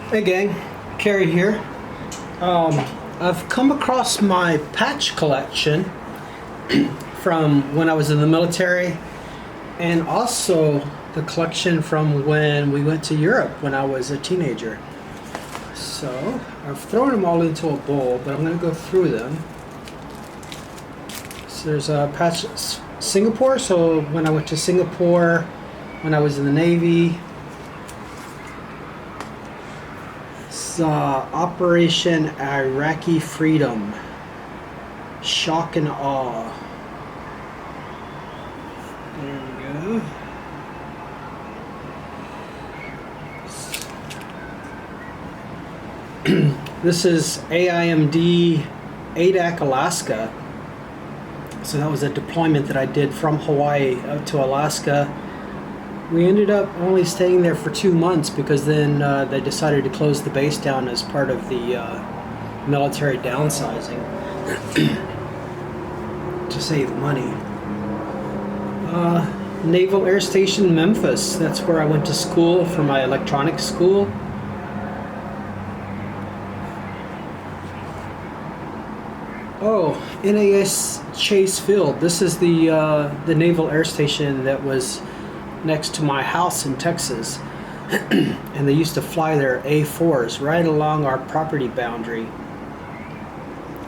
Hey gang, Kerry here. I've come across my patch collection from when I was in the military, and also the collection from when we went to Europe when I was a teenager. So I've thrown them all into a bowl, but I'm going to go through them. So there's a patch Singapore. So when I went to Singapore, when I was in the Navy. Operation Iraqi Freedom. Shock and awe. There we go. This is AIMD Adak, Alaska. So that was a deployment that I did from Hawaii up to Alaska. We ended up only staying there for 2 months because then they decided to close the base down as part of the military downsizing to save money. Naval Air Station Memphis, that's where I went to school for my electronics school. Oh, NAS Chase Field. This is the Naval Air Station that was next to my house in Texas, and they used to fly their A4s right along our property boundary,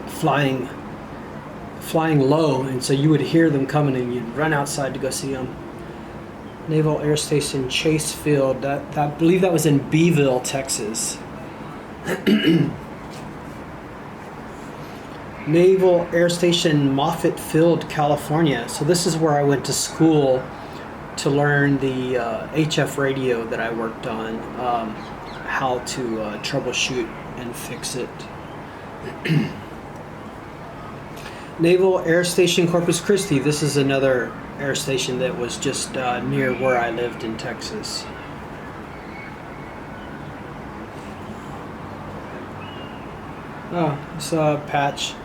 flying low, and so you would hear them coming and you'd run outside to go see them. Naval Air Station Chase Field, I believe that was in Beeville, Texas. Naval Air Station Moffett Field, California. So this is where I went to school to learn the HF radio that I worked on, how to troubleshoot and fix it. Naval Air Station Corpus Christi. This is another air station that was just near where I lived in Texas. Oh, it's a patch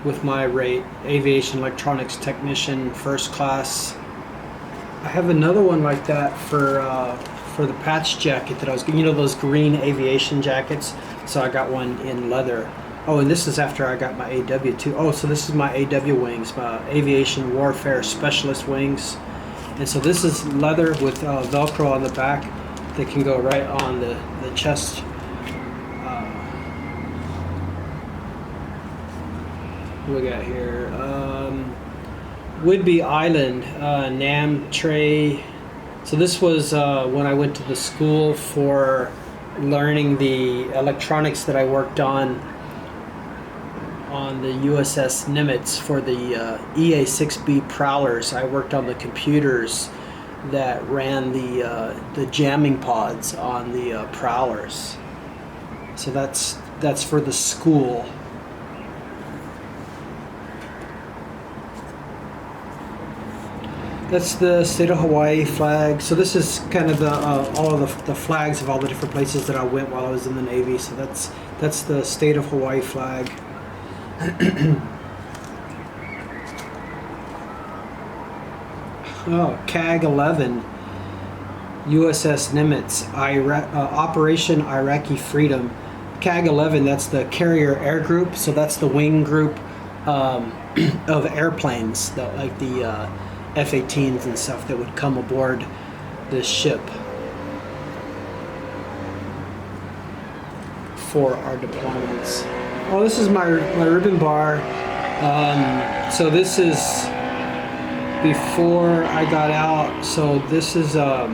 with my rate, Aviation Electronics Technician, First Class. I have another one like that for the patch jacket that I was, those green aviation jackets. So I got one in leather. Oh, and this is after I got my AW too. Oh, so this is my AW wings, my Aviation Warfare Specialist wings. And so this is leather with Velcro on the back that can go right on the chest. What we got here? Whidbey Island, Nam Tray. So this was when I went to the school for learning the electronics that I worked on the USS Nimitz for the EA-6B Prowlers. I worked on the computers that ran the jamming pods on the Prowlers. So that's for the school. That's the state of Hawaii flag. So this is kind of all of the flags of all the different places that I went while I was in the Navy. So that's the state of Hawaii flag. Oh, CAG-11, USS Nimitz, Operation Iraqi Freedom. CAG-11, that's the Carrier Air Group. So that's the wing group of airplanes that like the F-18s and stuff that would come aboard this ship for our deployments. Oh, this is my ribbon bar. So this is before I got out. So this is a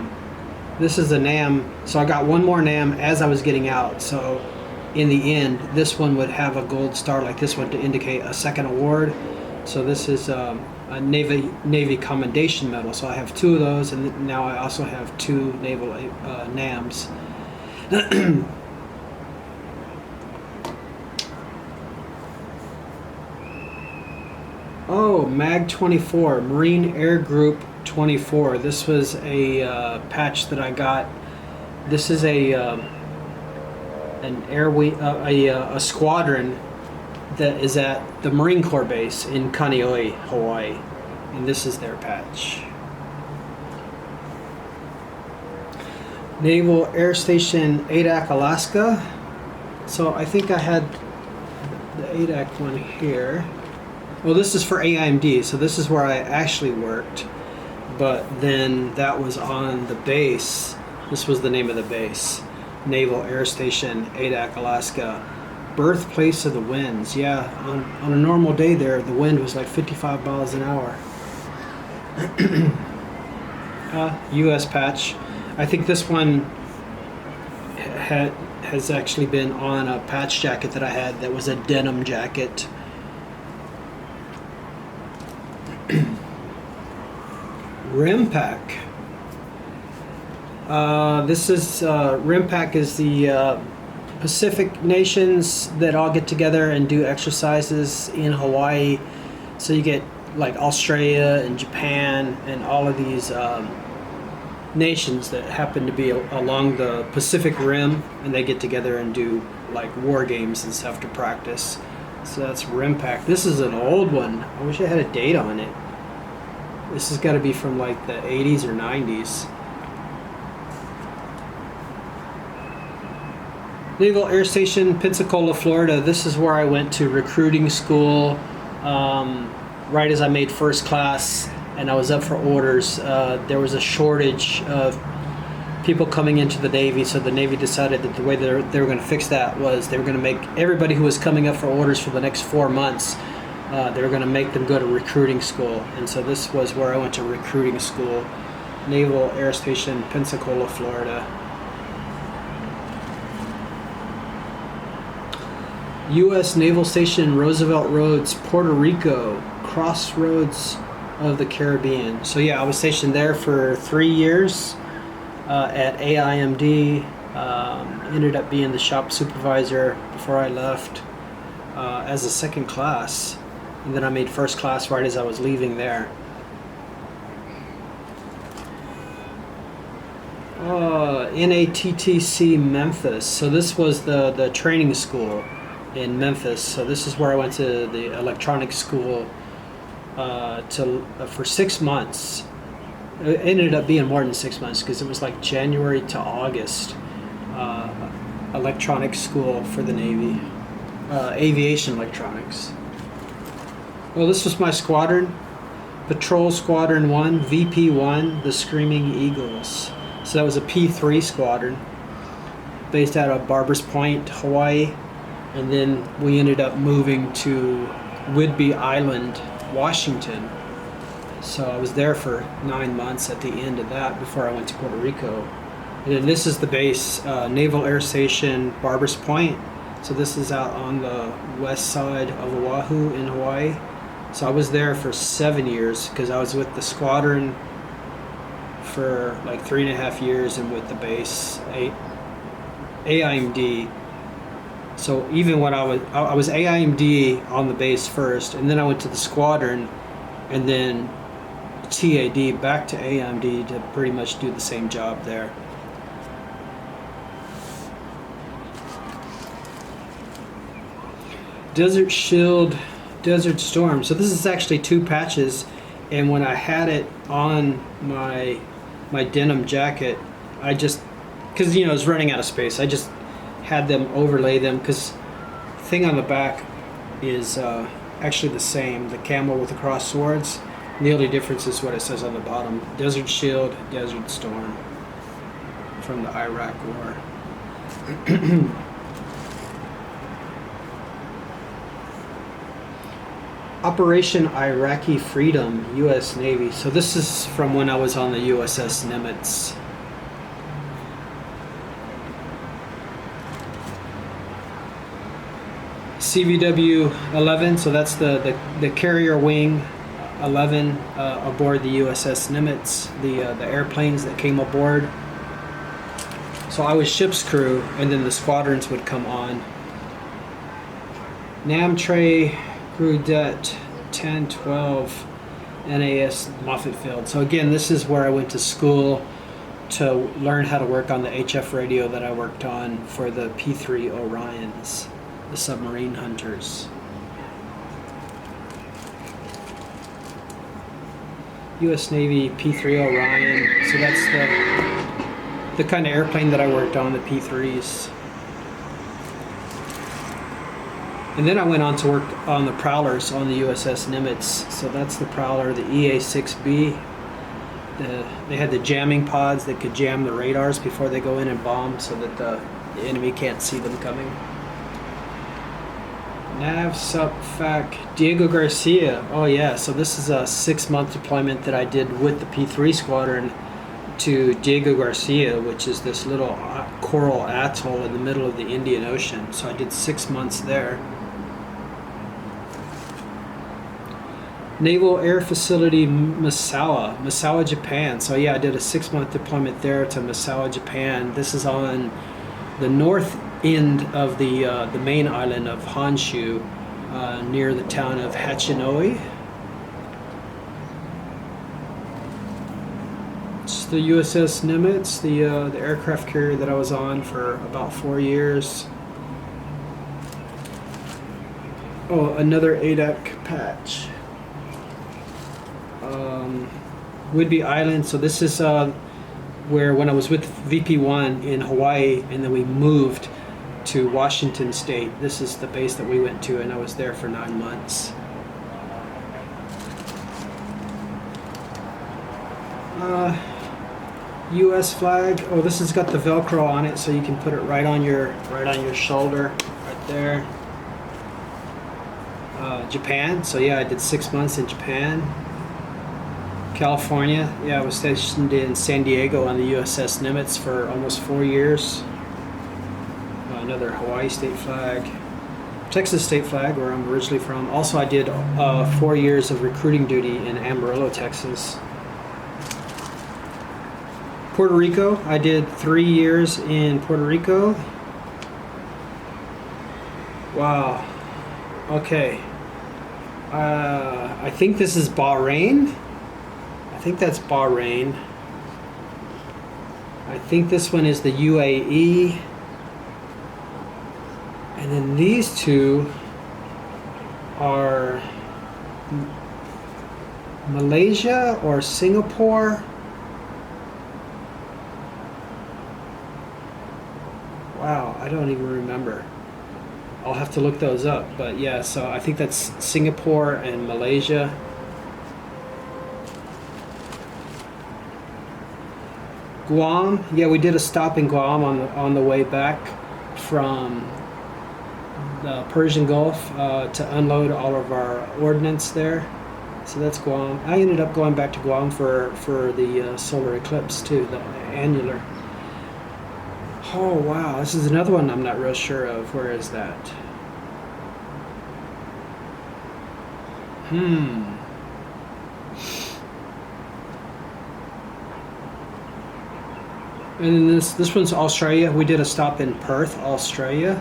NAM. So I got one more NAM as I was getting out. So in the end, this one would have a gold star like this one to indicate a second award. So this is a Navy Commendation Medal. So I have 2 of those, and now I also have 2 naval NAMs. Oh, MAG-24, Marine Air Group 24. This was a patch that I got. This is a squadron that is at the Marine Corps base in Kaneohe, Hawaii, and this is their patch. Naval Air Station Adak, Alaska. So I think I had the Adak one here. Well, this is for AIMD, so this is where I actually worked. But then that was on the base. This was the name of the base. Naval Air Station Adak, Alaska. Birthplace of the winds. Yeah, on a normal day there, the wind was like 55 miles an hour. US patch. I think this one has actually been on a patch jacket that I had that was a denim jacket. RIMPAC. This is RIMPAC is the Pacific nations that all get together and do exercises in Hawaii. So you get like Australia and Japan and all of these nations that happen to be along the Pacific Rim, and they get together and do like war games and stuff to practice. So that's RIMPAC. This is an old one. I wish I had a date on it. This has got to be from like the 80s or 90s. Naval Air Station, Pensacola, Florida. This is where I went to recruiting school right as I made first class, and I was up for orders. There was a shortage of people coming into the Navy, so the Navy decided that the way they were going to fix that was they were going to make everybody who was coming up for orders for the next 4 months, they were going to make them go to recruiting school. And so this was where I went to recruiting school. Naval Air Station, Pensacola, Florida. U.S. Naval Station, Roosevelt Roads, Puerto Rico, crossroads of the Caribbean. So yeah, I was stationed there for 3 years at AIMD. Ended up being the shop supervisor before I left as a second class. And then I made first class right as I was leaving there. NATTC Memphis. So this was the training school in Memphis. So this is where I went to the electronics school for 6 months. It ended up being more than 6 months because it was like January to August. Electronics school for the Navy, aviation electronics. Well, this was my squadron, Patrol Squadron 1, VP1, the Screaming Eagles. So that was a P3 squadron based out of Barbers Point, Hawaii. And then we ended up moving to Whidbey Island, Washington. So I was there for 9 months at the end of that before I went to Puerto Rico. And then this is the base, Naval Air Station, Barbers Point. So this is out on the west side of Oahu in Hawaii. So I was there for 7 years because I was with the squadron for like 3.5 years and with the base AIMD. So even when I was AIMD on the base first, and then I went to the squadron, and then TAD back to AIMD to pretty much do the same job there. Desert Shield, Desert Storm. So this is actually 2 patches, and when I had it on my denim jacket, I just, because I was running out of space, I just had them overlay them, because the thing on the back is actually the same, the camel with the crossed swords. And the only difference is what it says on the bottom: Desert Shield, Desert Storm, from the Iraq War. Operation Iraqi Freedom, U.S. Navy. So this is from when I was on the USS Nimitz. CVW-11, so that's the carrier wing 11 aboard the USS Nimitz, the airplanes that came aboard. So I was ship's crew, and then the squadrons would come on. Namtre Grudet 1012 NAS Moffett Field. So again, this is where I went to school to learn how to work on the HF radio that I worked on for the P3 Orions, the submarine hunters. U.S. Navy P3 Orion. So that's the kind of airplane that I worked on, the P-3s. And then I went on to work on the Prowlers on the USS Nimitz. So that's the Prowler, the EA-6B. They had the jamming pods that could jam the radars before they go in and bomb so that the enemy can't see them coming. Nav Sup Fac Diego Garcia. Oh yeah, so this is a 6-month deployment that I did with the P-3 squadron to Diego Garcia, which is this little coral atoll in the middle of the Indian Ocean. So I did 6 months there. Naval Air Facility Misawa, Japan. So yeah, I did a 6-month deployment there to Misawa, Japan. This is on the north end of the main island of Honshu, near the town of Hachinohe. It's the USS Nimitz, the aircraft carrier that I was on for about 4 years. Oh, another ADAC patch. Whidbey Island. So this is where when I was with VP1 in Hawaii, and then we moved to Washington State. This is the base that we went to, and I was there for 9 months. U.S. flag. Oh, this has got the Velcro on it, so you can put it right on your shoulder, right there. Japan. So yeah, I did 6 months in Japan. California. Yeah, I was stationed in San Diego on the USS Nimitz for almost 4 years. Another Hawaii state flag. Texas state flag, where I'm originally from. Also, I did 4 years of recruiting duty in Amarillo, Texas. Puerto Rico. I did 3 years in Puerto Rico. Wow. Okay. I think this is Bahrain. I think that's Bahrain. I think this one is the UAE. And then these two are Malaysia or Singapore. Wow, I don't even remember. I'll have to look those up. But yeah, so I think that's Singapore and Malaysia. Guam, yeah, we did a stop in Guam on the way back from the Persian Gulf to unload all of our ordnance there. So that's Guam. I ended up going back to Guam for the solar eclipse too, the annular. Oh wow, this is another one I'm not real sure of. Where is that? And then this one's Australia. We did a stop in Perth, Australia.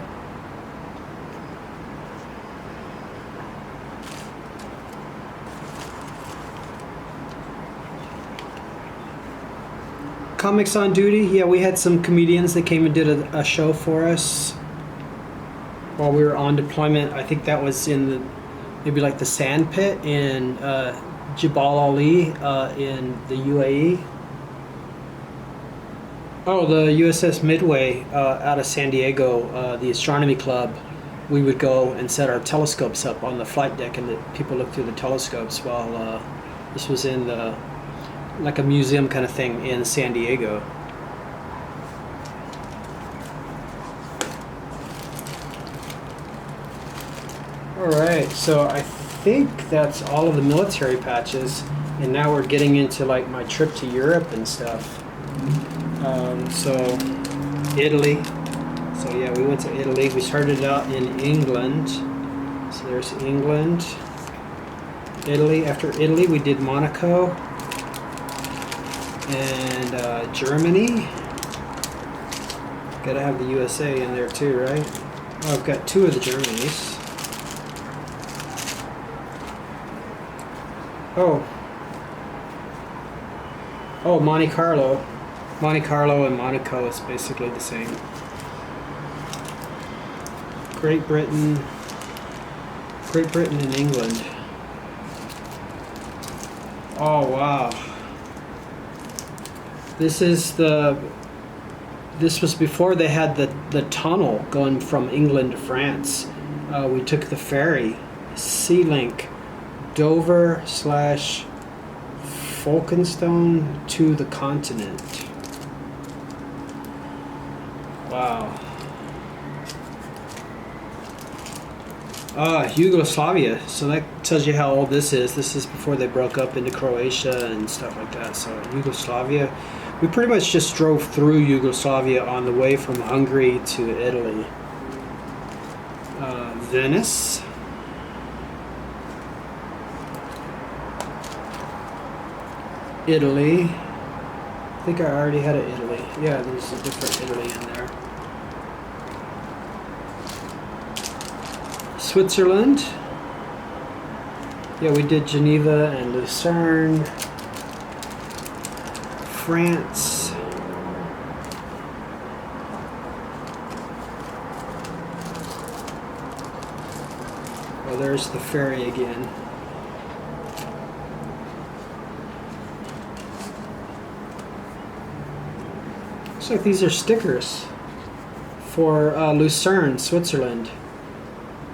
Comics on duty. Yeah, we had some comedians that came and did a show for us while we were on deployment. I think that was in maybe like the sand pit in Jebel Ali in the UAE. Oh, the USS Midway out of San Diego, the astronomy club. We would go and set our telescopes up on the flight deck, and the people look through the telescopes while this was in like a museum kind of thing in San Diego. Alright, so I think that's all of the military patches, and now we're getting into like my trip to Europe and stuff. So Italy. So yeah, we went to Italy. We started out in England. So there's England. Italy. After Italy, we did Monaco and Germany. Gotta have the USA in there too, right? Oh, I've got 2 of the Germanys. Oh, Monte Carlo. Monte Carlo and Monaco is basically the same. Great Britain and England. Oh wow. This is the This was before they had the tunnel going from England to France. We took the ferry, Sea Link, Dover slash Folkestone to the continent. Wow. Yugoslavia. So that tells you how old this is. This is before they broke up into Croatia and stuff like that. So Yugoslavia. We pretty much just drove through Yugoslavia on the way from Hungary to Italy. Venice. Italy. I think I already had an Italy. Yeah, there's a different Italy in there. Switzerland. Yeah, we did Geneva and Lucerne. France. Oh, there's the ferry again. Looks like these are stickers for Lucerne, Switzerland.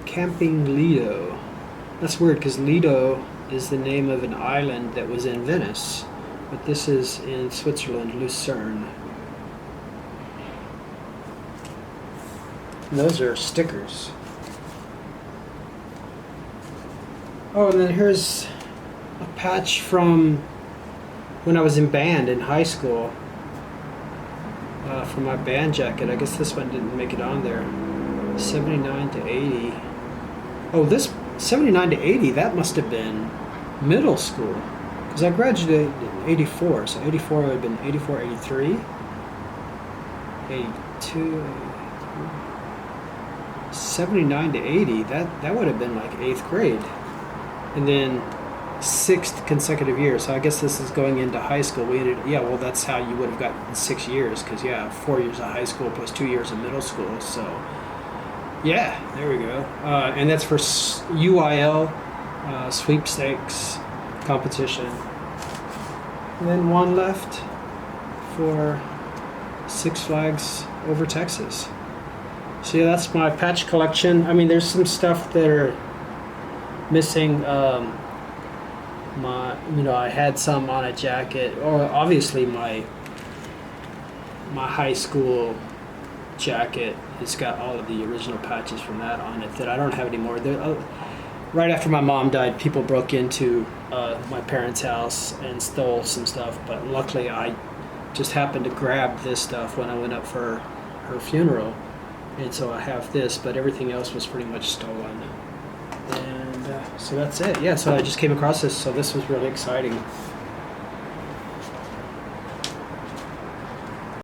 Camping Lido. That's weird because Lido is the name of an island that was in Venice, but this is in Switzerland, Lucerne. And those are stickers. Oh, and then here's a patch from when I was in band in high school. For my band jacket. I guess this one didn't make it on there. 79 to 80. Oh, this 79 to 80, that must have been middle school. Because I graduated in 84. So 84 would have been 84, 83. 82, 83. 79 to 80, that would have been like 8th grade. And then 6th consecutive year. So I guess this is going into high school. Well, that's how you would have gotten 6 years, because 4 years of high school plus 2 years of middle school. So yeah, there we go. And that's for UIL sweepstakes competition. And then one left for Six Flags Over Texas. So yeah, that's my patch collection. I mean, there's some stuff that are missing. I had some on a jacket, or obviously my high school jacket. It's got all of the original patches from that on it that I don't have anymore. Right after my mom died, people broke into my parents' house and stole some stuff, but luckily I just happened to grab this stuff when I went up for her funeral, and so I have this, but everything else was pretty much stolen. And so that's it. Yeah, so I just came across this, so this was really exciting.